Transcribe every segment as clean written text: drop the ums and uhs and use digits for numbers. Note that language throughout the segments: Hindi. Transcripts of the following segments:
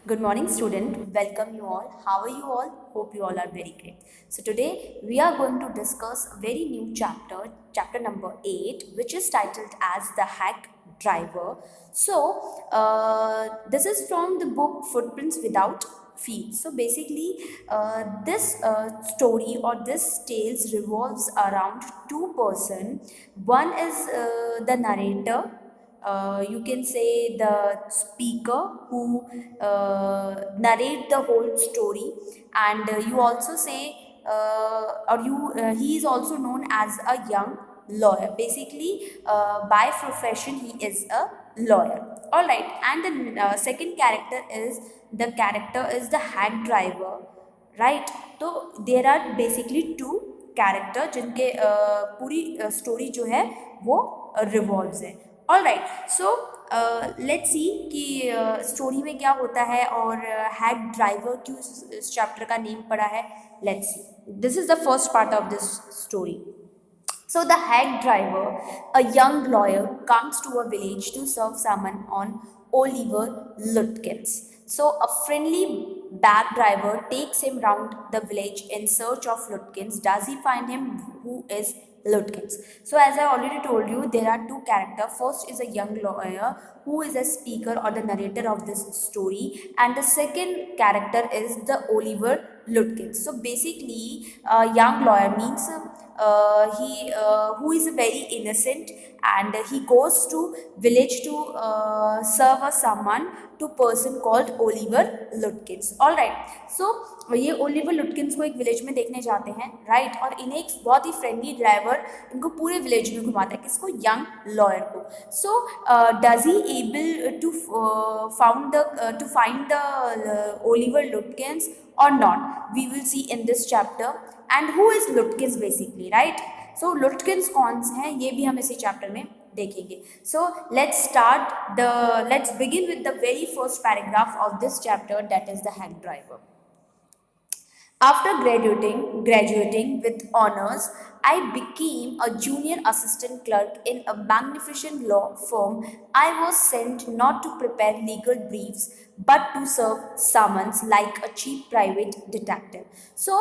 Good morning, student. Welcome you all. How are you all? Hope you all are very great. So today we are going to discuss a very new chapter, chapter number 8, which is titled as the hack driver. This is from the book Footprints Without Feet. So basically, this story or this tales revolves around two person. One is the narrator, you can say the speaker who narrate the whole story, and you also say or you he is also known as a young lawyer. Basically, by profession he is a lawyer. All right, and the second character is the hack driver, right? तो there are basically two character जिनके पूरी स्टोरी जो है वो रिवॉल्व्स है. All right, so let's see कि स्टोरी में क्या होता है और हैक ड्राइवर क्यों इस चैप्टर का नेम पड़ा है. Let's see, this is the first part of this story. So the hack driver, a young lawyer, comes to a village to serve someone on Oliver Lutkins. So a friendly bag driver takes him round the village in search of Lutkins. Does he find him? Who is Lutkins? So as I already told you, there are two characters. First is a young lawyer who is a speaker or the narrator of this story, and the second character is the Oliver Lutkins. So basically, a young lawyer means he who is very innocent, and he goes to village to serve a someone to person called Oliver Lutkins. All right, so ये ओलिवर लुटकिंस को एक विलेज में देखने जाते हैं, राइट. और इन्हें एक बहुत ही फ्रेंडली ड्राइवर इनको पूरे विलेज में घुमाता है. किसको? यंग लॉयर को. So does he able to find the Oliver Lutkins or not? We will see in this chapter. And who is Lutkins basically, right? So Lutkins कौन से हैं ये भी हम इसी चैप्टर में देखेंगे. So let's begin with the very first paragraph of this chapter, that is the hack driver. After graduating with honors, I became a junior assistant clerk in a magnificent law firm. I was sent not to prepare legal briefs but to serve summons like a cheap private detective. So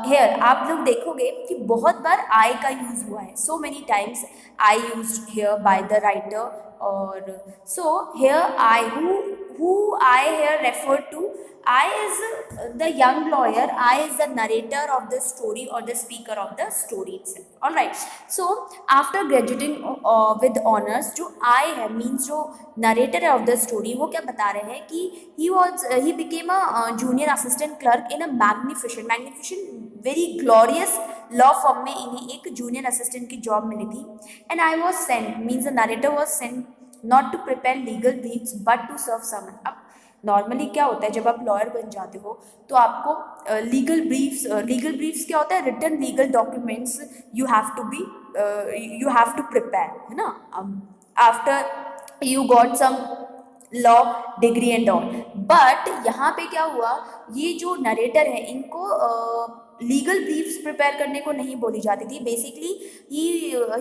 here आप लोग देखोगे कि बहुत बार I का यूज हुआ है. So many times I used here by the writer, or so here I who I here refer to. I is the young lawyer. I is the narrator of the story or the speaker of the story itself. All right. So after graduating with honors, जो I है means जो narrator of the story वो क्या बता रहे हैं कि he became a junior assistant clerk in a magnificent very glorious law firm में इन्हें एक junior assistant की job मिली थी. And I was sent means the narrator was sent not to prepare legal briefs but to serve someone. अब नॉर्मली क्या होता है जब आप लॉयर बन जाते हो तो आपको लीगल ब्रीफ्स क्या होता है? Written legal documents you have to prepare, है ना. After you got some law degree and all. But यहाँ पे क्या हुआ, ये जो नरेटर है इनको लीगल ब्रीफ्स प्रिपेयर करने को नहीं बोली जाती थी. बेसिकली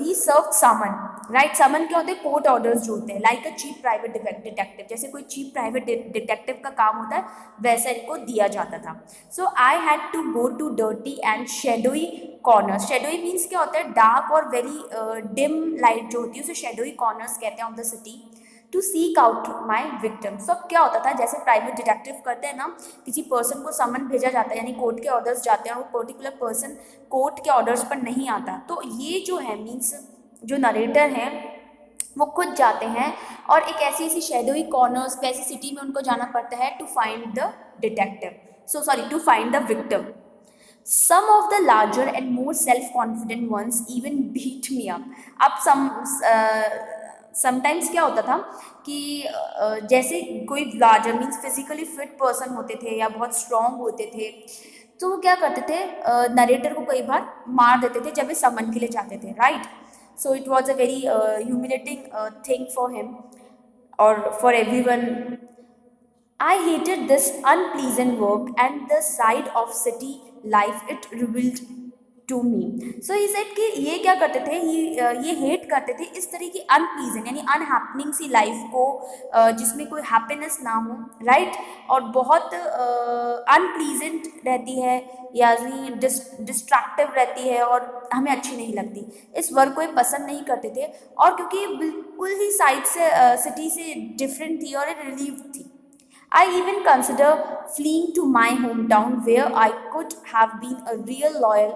ही सर्व समन, राइट. समन क्या होते हैं? कोर्ट ऑर्डर्स जो होते हैं, like a cheap private detective. जैसे कोई चीप प्राइवेट डिटेक्टिव का काम होता है वैसा इनको दिया जाता था. So I had to go to dirty and shadowy corners. Shadowy means क्या होता है? डार्क और वेरी डिम लाइट जो होती है उसे शेडोई कॉर्नर्स कहते हैं of the city, to seek out my victim. सब क्या होता था, जैसे प्राइवेट डिटेक्टिव करते हैं ना, किसी पर्सन को समन भेजा जाता है यानी कोर्ट के ऑर्डर्स जाते हैं और वो पर्टिकुलर पर्सन कोर्ट के ऑर्डर्स पर नहीं आता. तो ये जो है मीन्स जो नरेटर हैं वो खुद जाते हैं और एक ऐसी शेडोई कॉर्नर्स पे ऐसी सिटी में उनको जाना पड़ता है to find the detective, to find the victim. Some of the larger and more self-confident ones even beat me up. अब समटाइम्स क्या होता था कि जैसे कोई larger means physically fit person होते थे या बहुत स्ट्रॉन्ग होते थे तो वो क्या करते थे, नरेटर को कई बार मार देते थे जब वे समन के लिए जाते थे, right. So it was a very humiliating thing for him और for everyone. I hated this unpleasant work and the side of city life it revealed to me. So he said कि ये क्या करते थे, ये हेट करते थे इस तरह की अनप्लीजेंट यानी अनहैपनिंग सी लाइफ को, जिसमें कोई हैप्पीनेस ना हो, राइट, और बहुत अनप्लीजेंट रहती है यानी डिस्ट्रैक्टिव रहती है और हमें अच्छी नहीं लगती। इस वर्क को ये पसंद नहीं करते थे, और क्योंकि ये बिल्कुल ही साइड से सिटी से डिफरेंट थी और रिलीव थी। I even consider fleeing to my hometown where I could have been a real loyal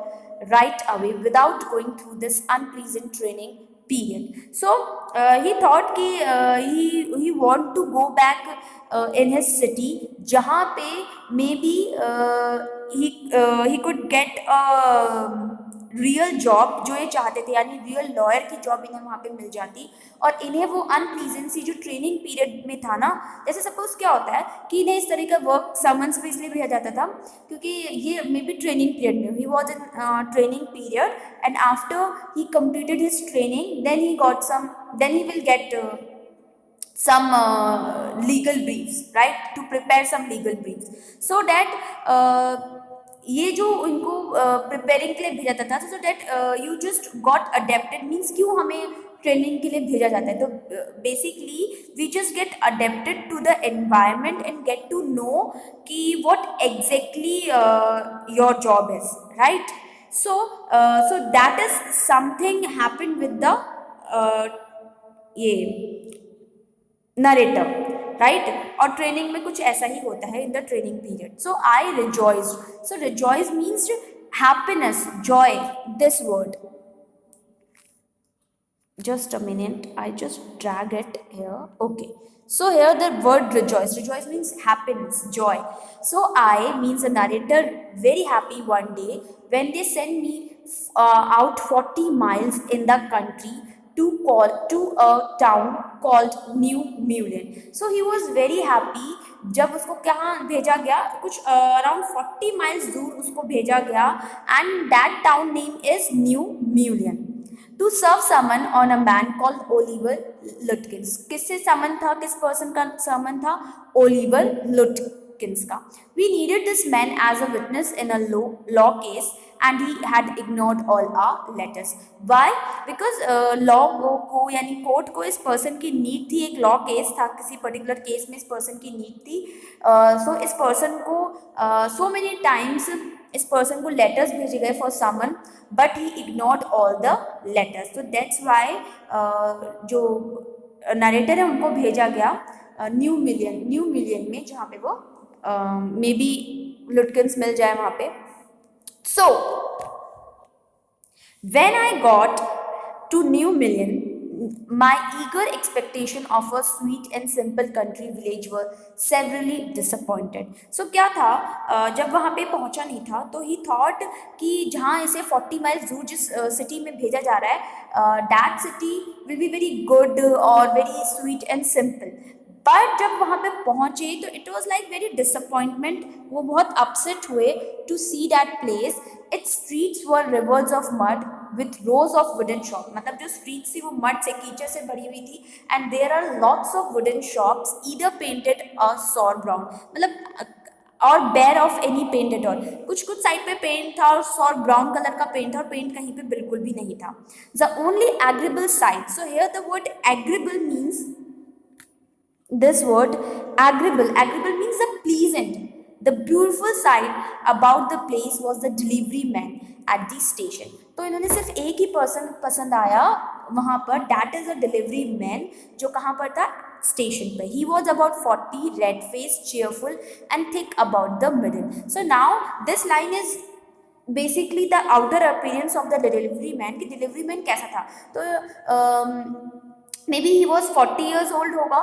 right away without going through this unpleasant training period. So he thought कि he want to go back in his city जहाँ पे maybe he could get a real job जो ये चाहते थे, यानी रियल लॉयर की जॉब इन्हें वहाँ पे मिल जाती, और इन्हें वो अनप्लीजेंसी जो ट्रेनिंग पीरियड में था ना, जैसे सपोज क्या होता है कि इन्हें इस तरह का वर्क समन्स भी इसलिए भेजा जाता था क्योंकि ये मे बी ट्रेनिंग पीरियड में, he was in training period and after he completed his training then he will get some legal briefs, right, to prepare some legal briefs, so that ये जो इनको प्रिपेयरिंग के लिए भेजा जाता था, so that you just got adapted, means क्यों हमें ट्रेनिंग के लिए भेजा जाता है, तो basically we just get adapted to the environment and get to know कि what exactly your job is, right. So that is something happen with the ये नरेटर, राइट, और ट्रेनिंग में कुछ ऐसा ही होता है in the training period. So I rejoiced, so rejoice means happiness, joy, this word, just a minute, I just drag it here, okay. So here the word rejoice means happiness, joy. So I means the narrator very happy one day when they send me out 40 miles in the country to a town called New Mullen. So he was very happy जब उसको कहाँ भेजा गया, कुछ अराउंड 40 माइल्स दूर उसको भेजा गया, and that town name is new Mullion, to serve summons on a man called Oliver Lutkins. किससे समन था, किस पर्सन का समन था, ओलिवर लुटकिंस का। We needed this man as a witness in a law case and he had ignored all our letters. Why? Because law को यानी कोर्ट को इस पर्सन की नीड थी, एक लॉ केस था, किसी पर्टिकुलर केस में इस पर्सन की नीड थी। सो इस पर्सन को सो मेनी टाइम्स इस पर्सन को लेटर्स भेजे गए for someone, but he ignored all the letters. तो दैट्स वाई जो नरेटर है उनको भेजा गया न्यू मिलियन में, जहाँ पे वो मे बी लुटकिंस मिल जाए वहाँ पे। So, when I got to New Million, my eager expectation of a sweet and simple country village were severely disappointed. So क्या था, जब वहाँ पे पहुँचा नहीं था तो he thought कि जहाँ इसे 40 miles दूर जिस सिटी में भेजा जा रहा है, that city will be very good और very sweet and simple. But जब वहाँ पे पहुँचे तो it was like very disappointment, वो बहुत अपसेट हुए to see that place. Its streets were rivers of mud with rows of wooden shop, मतलब जो स्ट्रीट्स थी वो मड से, कीचड़ से भरी हुई थी, and there are lots of wooden shops either painted और सॉर ब्राउन, मतलब और बेयर ऑफ एनी पेंटेड, और कुछ साइड पे पेंट था और सॉर ब्राउन कलर का पेंट था, और पेंट कहीं पे बिल्कुल भी नहीं था। The only agreeable side, so here the word agreeable means this word agreeable means the pleasant, the beautiful sight about the place was the delivery man at the station. तो इन्होंने सिर्फ एक ही पर्सन पसंद आया वहाँ पर, that is a delivery man, जो कहाँ पर था, स्टेशन पर। he was about 40, red faced, cheerful and thick about the middle. So now this line is basically the outer appearance of the delivery man, कि delivery man कैसा था। तो maybe he was 40 years old होगा,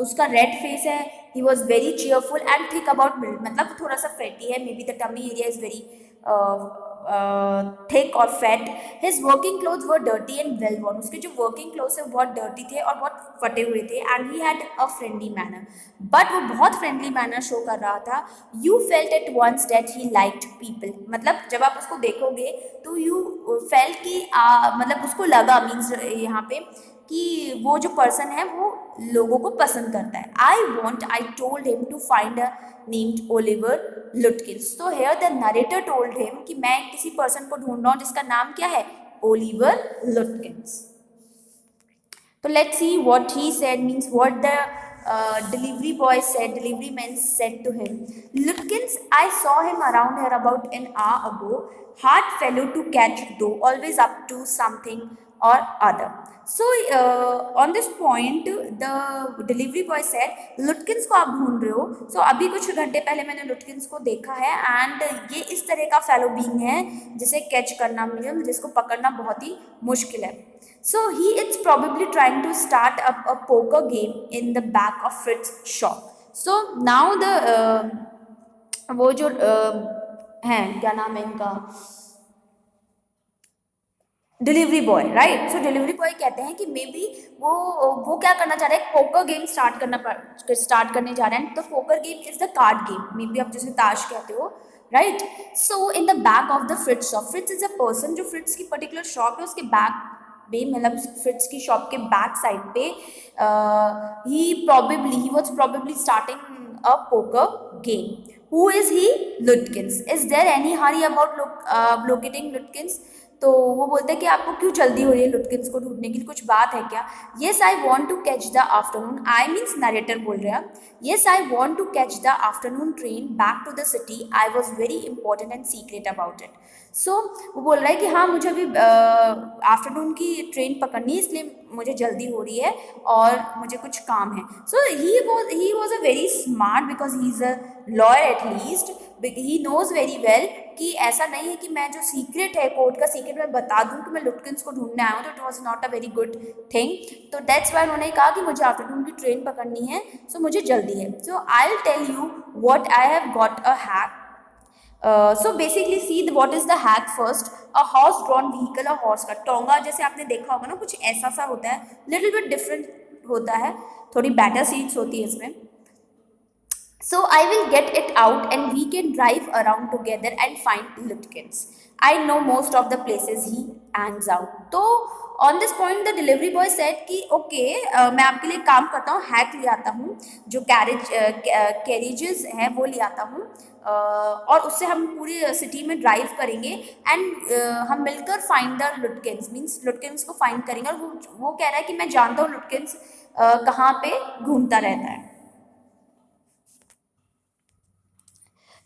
उसका रेड फेस है, he was very cheerful and thick about mid, मतलब थोड़ा सा फैटी है, maybe the tummy area is very thick और fat. His working clothes were dirty and well worn, उसके जो वर्किंग क्लोथ्स है बहुत डर्टी थे और बहुत फटे हुए थे, and he had a friendly manner, but वो बहुत फ्रेंडली मैनर शो कर रहा था। You felt at once that he liked people, मतलब जब आप उसको देखोगे तो यू फेल्ट कि मतलब उसको लगा, मीन्स यहाँ पे कि वो जो पर्सन है वो लोगों को पसंद करता है. I told him to find a named Oliver Lutkins. तो here the narrator told him कि मैं किसी पर्सन को ढूंढ रहा हूँ जिसका नाम क्या है, ओलिवर लुटकिंस. तो let's see what he said, means what the delivery man said to him. Lutkins, I saw him around here about an hour ago. Hard fellow to catch though, always up to something or other. So on this point the delivery boy said, लुटकिंस को आप ढूंढ रहे हो. So अभी कुछ घंटे पहले मैंने लुटकिंस को देखा है एंड ये इस तरह का फेलो बीइंग है जिसे कैच करना, मतलब जिसको पकड़ना बहुत ही मुश्किल है. So he is probably trying to start up a poker game in the back of Fritz's shop. So now the वो जो हैं, क्या नाम है इनका, डिलीवरी बॉय, राइट. सो डिलीवरी बॉय कहते हैं कि मे बी वो क्या करना चाह रहे हैं, पोकर गेम स्टार्ट करने जा रहे हैं. तो poker game is the card game, may be आप जैसे ताश कहते हो, right. So in the back of the Fritz shop, Fritz is a person, जो फ्रिट्ज की पर्टिकुलर शॉप है उसके बैक पे, मतलब फ्रिट्ज की शॉप के बैक साइड पे he was probably starting a poker game. Who is he? Lutkins. Is there any hurry about locating Lutkins? तो वो बोलते हैं कि आपको क्यों जल्दी हो रही है लुटकिंस को ढूंढने की, कुछ बात है क्या? Yes I want to catch the afternoon, I means narrator बोल रहे हैं. Yes I want to catch the afternoon train back to the city, I was very important and secret about it. So वो बोल रहा है कि हाँ मुझे अभी आफ्टरनून की ट्रेन पकड़नी है, इसलिए मुझे जल्दी हो रही है और मुझे कुछ काम है. So he was a very smart because he is a lawyer at least. He knows very well कि ऐसा नहीं है कि मैं जो सीक्रेट है, कोर्ट का सीक्रेट, मैं बता दूं कि मैं लुटकिंस को ढूंढने आया हूँ. तो it was not a very good thing. तो दैट्स वाई उन्होंने कहा कि मुझे आफ्टरनून की ट्रेन पकड़नी है, सो मुझे जल्दी है. So I will tell you what I have got a hack. So basically see what is the hack first. A horse drawn vehicle, a horse का टोंगा जैसे आपने देखा होगा ना, कुछ ऐसा सा होता है, little bit different होता है, थोड़ी better seats होती है इसमें. So I will get it out and we can drive around together and find Lutkins. I know most of the places he hangs out. तो on this point the delivery boy said कि okay मैं आपके लिए काम करता हूँ, हैक ले आता हूँ, जो कैरेजेस हैं वो ले आता हूँ और उससे हम पूरी सिटी में ड्राइव करेंगे एंड हम मिलकर फाइंड द लुटकिंस, मीन्स लुटकिंस को फाइंड करेंगे. और वो कह रहा है कि मैं जानता हूँ लुटकिंस कहाँ पे घूमता रहता है.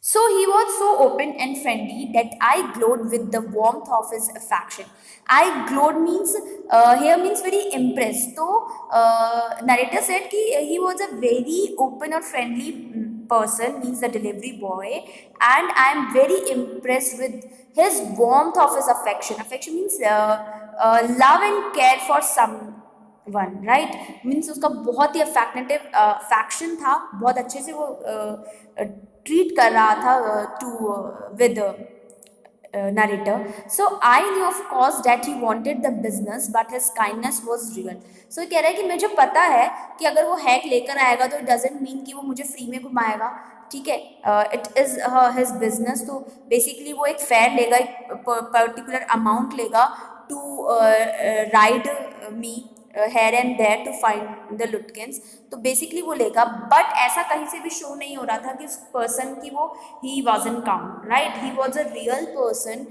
So he was so open and friendly that I glowed with the warmth of his affection. I glowed means here means very impressed. So narrator said कि he was a very open or friendly person, means the delivery boy, and I am very impressed with his warmth of his affection. Affection means love and care for someone, right? Means उसका बहुत ही affection था, बहुत अच्छे से वो ट्रीट कर रहा था to with narrator. So I knew of course that he wanted the business but his kindness was real. So कह रहा है कि मुझे पता है कि अगर वो हैक लेकर आएगा तो doesn't mean कि वो मुझे फ्री में घुमाएगा, ठीक है. It is his business. तो बेसिकली वो एक फेयर लेगा, एक पर्टिकुलर अमाउंट लेगा to ride me here and there to find the Lutkins. तो बेसिकली वो लेगा, बट ऐसा कहीं से भी शो नहीं हो रहा था कि उस पर्सन की वो he wasn't count, right. He was a real person,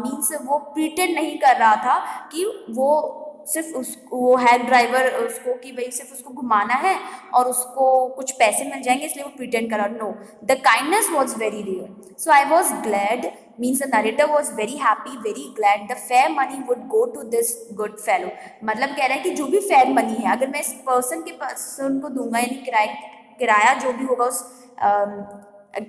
means वो प्रिटेंड नहीं कर रहा था कि वो सिर्फ वो हैक ड्राइवर उसको कि भाई सिर्फ उसको घुमाना है और उसको कुछ पैसे मिल जाएंगे इसलिए वो प्रिटेंड करा. No, the kindness was very real. So I was glad, means the narrator was very happy, very glad the fair money would go to this good fellow. मतलब कह रहा है कि जो भी फेयर मनी है अगर मैं इस पर्सन को दूंगा, यानी किराया जो भी होगा उस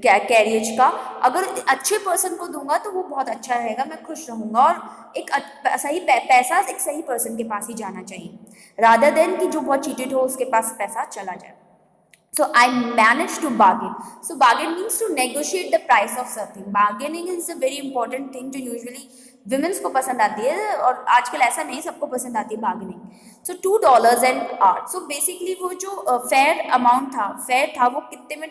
कैरियज का, अगर अच्छे पर्सन को दूंगा तो वो बहुत अच्छा रहेगा, मैं खुश रहूँगा. और एक सही पैसा एक सही पर्सन के पास ही जाना चाहिए, रादर देन कि जो बहुत चीटेड हो उसके पास पैसा चला जाए. So I managed to bargain. So bargain means to negotiate the price of something. Bargaining is a very important thing जो usually women's को पसंद आती है और आजकल ऐसा नहीं, सबको पसंद आती है bargaining. So $2 an hour. So basically वो जो फेयर अमाउंट था, फेयर था, वो कितने में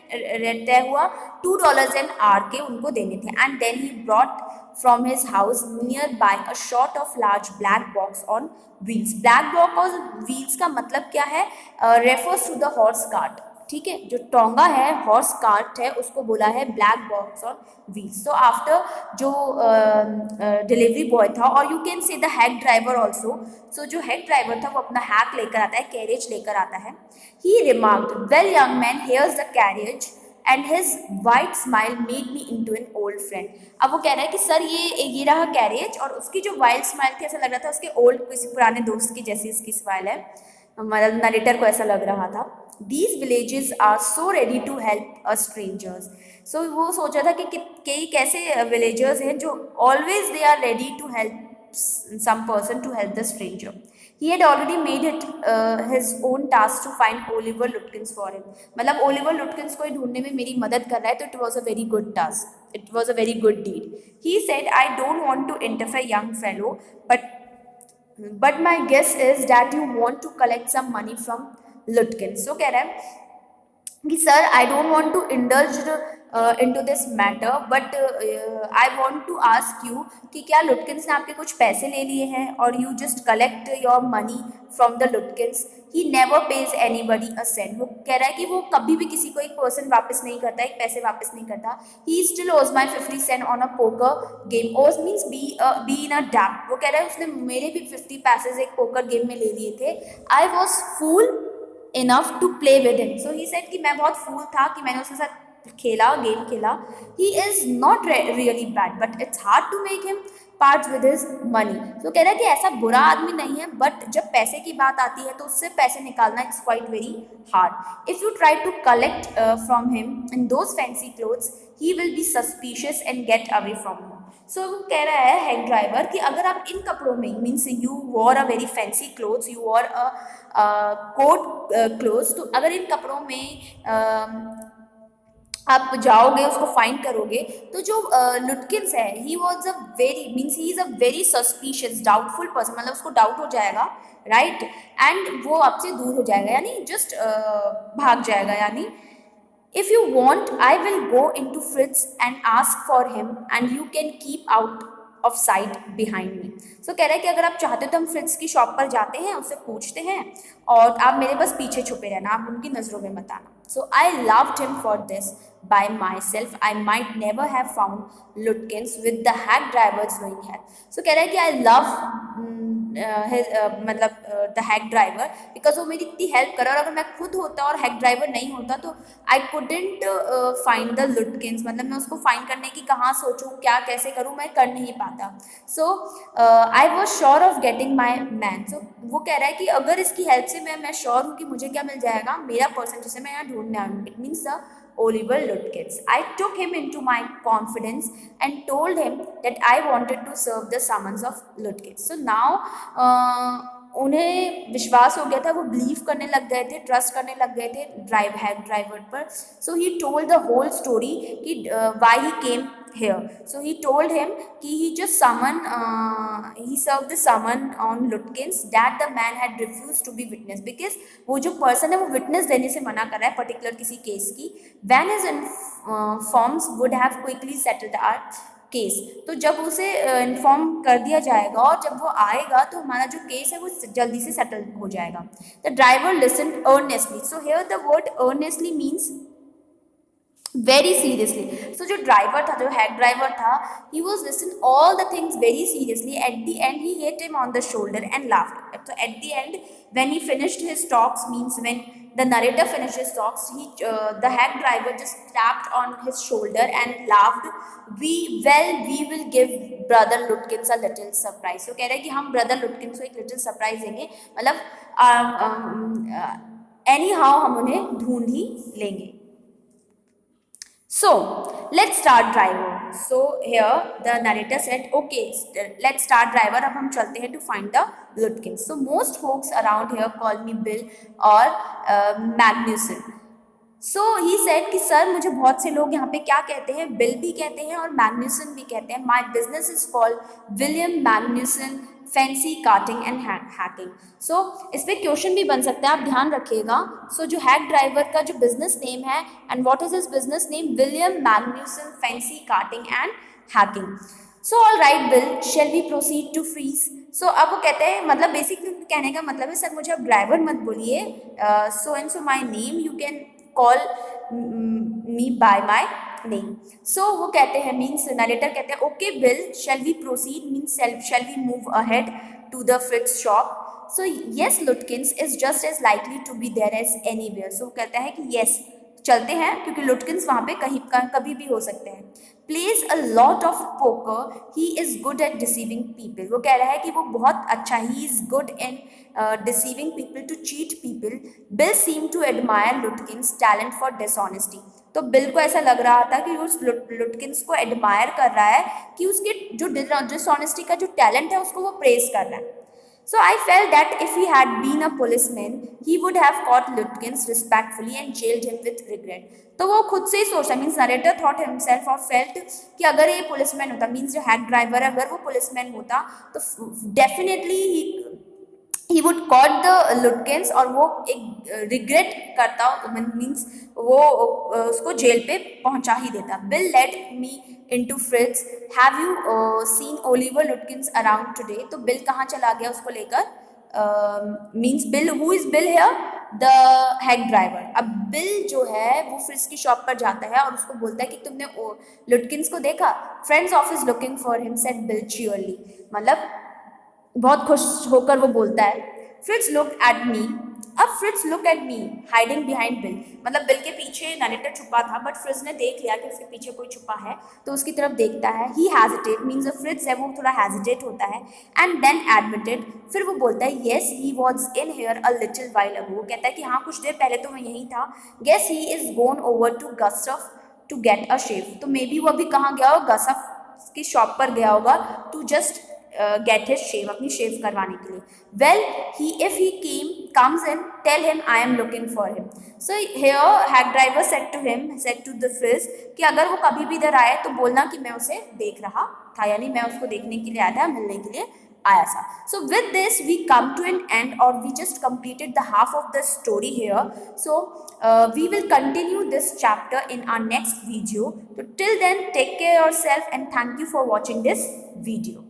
तय हुआ, $2 एन आवर के उनको देने थे। And then he brought from his house near by a sort of large black box on wheels. Black box और व्हील्स का मतलब क्या है, refers to the horse cart, ठीक है, जो टोंगा है, हॉर्स कार्ट है, उसको बोला है black box on wheels. So after जो डिलीवरी बॉय था, और you can say the hack driver also, so जो हेड ड्राइवर था वो अपना हैक लेकर आता है, कैरेज लेकर आता है। He remarked, well young man, here's the carriage and his white smile made me into an old friend. अब वो कह रहा है कि सर ये रहा कैरेज, और उसकी जो वाइट स्माइल थी, ऐसा लग रहा था उसके ओल्ड किसी पुराने दोस्त की जैसी इसकी स्माइल है, मतलब नरेटर को ऐसा लग रहा था। These villages are so ready to help a strangers. So वो सोचा था कि कई कैसे विलेजर्स हैं जो always they are ready to help some person to help the stranger. He had already made it his own task to find Oliver Lutkins for him. मतलब Oliver Lutkins को ढूंढने में मेरी मदद कर रहा है, तो it was a very good task. It was a very good deed. He said, I don't want to interfere, young fellow, but my guess is that you want to collect some money from Lutkins. So कह रहा है कि sir I don't want to indulge into this matter, but I want to ask you कि क्या लुटकिंस ने आपके कुछ पैसे ले लिए हैं, और you just collect your money from the Lutkins. He never pays anybody a cent. वो कह रहा है कि वो कभी भी किसी को एक पर्सन वापस नहीं करता, एक पैसे वापस नहीं करता। He still owes my 50 cent on a poker game. Owes means be in a debt. वो कह रहा है उसने मेरे भी 50 पैसे एक पोकर गेम में ले लिए थे। I was fool enough to play with him. So he said कि मैं बहुत फूल था कि मैंने उसके साथ खेला, गेम खेला। He is not really bad, but it's hard to make him parts with his money. So कह रहा है कि ऐसा बुरा आदमी नहीं है, बट जब पैसे की बात आती है तो उससे पैसे निकालना it's quite very hard. If you try to collect from him in those fancy clothes, he will be suspicious and get away from you. सो वो कह रहा है हेड ड्राइवर कि अगर आप इन कपड़ों में, means you wore a very fancy clothes, you wore a coat clothes, तो अगर इन कपड़ों में आप जाओगे, उसको फाइंड करोगे, तो जो लुटकिंस है, he was a very, means he is a very suspicious doubtful person, मतलब उसको डाउट हो जाएगा, राइट, एंड वो आपसे दूर हो जाएगा, यानी जस्ट भाग जाएगा। यानी if you want, I will go into Fritz and ask for him, and you can keep out of sight behind me. So कह रहा है कि अगर आप चाहते हो तो हम फ्रिट्स की शॉप पर जाते हैं, उससे पूछते हैं, और आप मेरे बस पीछे छुपे रहना, आप उनकी नज़रों में मत आना। So I loved him for this by myself. I might never have found Lutkins with the hack driver's knowing help. So कह रहा है कि I love मतलब द हैक ड्राइवर, बिकॉज वो मेरी इतनी हेल्प करा, और अगर मैं खुद होता और हैक ड्राइवर नहीं होता तो आई कुडेंट फाइंड द लुटकिंस, मतलब मैं उसको फाइंड करने की कहाँ सोचूं, क्या कैसे करूं, मैं कर नहीं पाता। So I was sure of getting my man. So वो कह रहा है कि अगर इसकी हेल्प से मैं श्योर हूँ कि मुझे क्या मिल जाएगा, मेरा पर्सन जिसे मैं यहाँ ढूंढने आऊँ, it means the Oliver Lutkins. I took him into my confidence and told him that I wanted to serve the summons of Lutkins. So now उन्हें विश्वास हो गया था, वो बिलीव करने लग गए थे, ट्रस्ट करने लग गए थे हैक ड्राइवर पर। So he told the whole story कि why he came here. So he told him कि he just he served the summon on Lutkins that the man had refused to be witness, because वो जो person है वो witness देने से मना कर रहा है particular किसी case की। When his informs would have quickly settled our case, तो जब उसे इन्फॉर्म कर दिया जाएगा और जब वो आएगा तो हमारा जो केस है वो जल्दी से सेटल हो जाएगा। The driver listen earnestly. So here the word earnestly means very seriously. So जो ड्राइवर था, जो हेड ड्राइवर था, he was listen all the things very seriously. At the end he hit him on the shoulder and laughed. तो at the end when he finished his talks, means when the narrator finished his talks, the hack driver just tapped on his shoulder and laughed. We will give brother Lutkins a little surprise. So कह रहे हैं कि हम brother Lutkins को एक little surprise देंगे, मतलब anyhow हम उन्हें ढूंढ ही लेंगे। So let's start driver. So here the narrator said, okay, let's start driver. अब हम चलते हैं to find the Lutkins. So most folks around here call me Bill or Magnuson. So he said कि सर मुझे बहुत से लोग यहाँ पे क्या कहते हैं, बिल भी कहते हैं और मैग्न्यूसन भी कहते हैं। My business is called William Magnuson fancy carting and hacking. So इस पे क्वेश्चन भी बन सकता है, आप ध्यान रखिएगा। सो जो हैक ड्राइवर का जो बिजनेस नेम है, and what is his business name, William Magnuson fancy carting and hacking. So all right Bill, shall we proceed to Fritz. So अब वो कहते हैं, मतलब बेसिकली कहने का मतलब है, सर मुझे अब ड्राइवर मत बोलिए, so and so my name, you can call me by my name. So वो कहते हैं, मीन्स नरेटर कहते हैं, okay Bill, shall we proceed, means shall we move ahead to the Fritz shop. So yes Lutkins is just as likely to be there as anywhere. So कहता है कि येस चलते हैं, क्योंकि लुटकिंस वहाँ पे कहीं कभी भी हो सकते हैं। Plays a lot of poker, he is good at deceiving people. वो कह रहा है कि वो बहुत अच्छा, he is good in deceiving people to cheat people. Bill seem to admire Lutkins talent for dishonesty. तो बिल को ऐसा लग रहा था कि उस लुटकिंस को एडमायर कर रहा है कि उसके जो डिसऑनेस्टी का जो टैलेंट है उसको वो प्रेज कर रहा है। So I felt that if he had been a policeman, he would have caught Lutkins respectfully and jailed him with regret. तो वो खुद से ही सोचा, मीन्स नरेटर थॉट हिमसेल्फ और फेल्ट कि अगर ये पुलिसमैन होता, मीन्स जो हैक ड्राइवर है, अगर वो पुलिसमैन होता तो definitely he would caught the लुटकिंस, और वो एक रिग्रेट करता, मीन्स वो उसको जेल पे पहुंचा ही देता। Bill let me into Fritz, have you seen Oliver लुटकिंस around today. तो बिल कहाँ चला गया उसको लेकर, means bill, who is bill here, the hack driver. अब बिल जो है वो फ्रिज की शॉप पर जाता है और उसको बोलता है कि तुमने लुटकिंस को देखा। Friends of is looking for him, said Bill cheerly. मतलब बहुत खुश होकर वो बोलता है, फ्रिट्ज लुक एट मी। अब Fritz look at me hiding behind Bill, मतलब बिल के पीछे नरेटर छुपा था, बट फ्रिट्ज ने देख लिया कि उसके पीछे कोई छुपा है, तो उसकी तरफ देखता है। ही हैजिटेट, मीन्स फ्रिट्ज है वो थोड़ा हैजिटेट होता है, एंड देन एडमिटेड, फिर वो बोलता है yes he was in here a little while ago. वो कहता है कि हाँ कुछ देर पहले तो मैं यहीं था। Guess he is gone over to Gustaf to get a shave. तो मे बी वो अभी कहाँ गया होगा, गसफ की शॉप पर गया होगा, to just get his shave, अपनी शेव करवाने के लिए। Well he if he comes in, tell him I am looking for him. So here hack driver said to him, said to the fridge, कि अगर वो कभी भी इधर आए तो बोलना कि मैं उसे देख रहा था, यानी मैं उसको देखने के लिए आया था, मिलने के लिए आया था। So with this we come to an end, और we just completed the half of the story here. So we will continue this chapter in our next video. So till then, take care yourself and thank you for watching this video.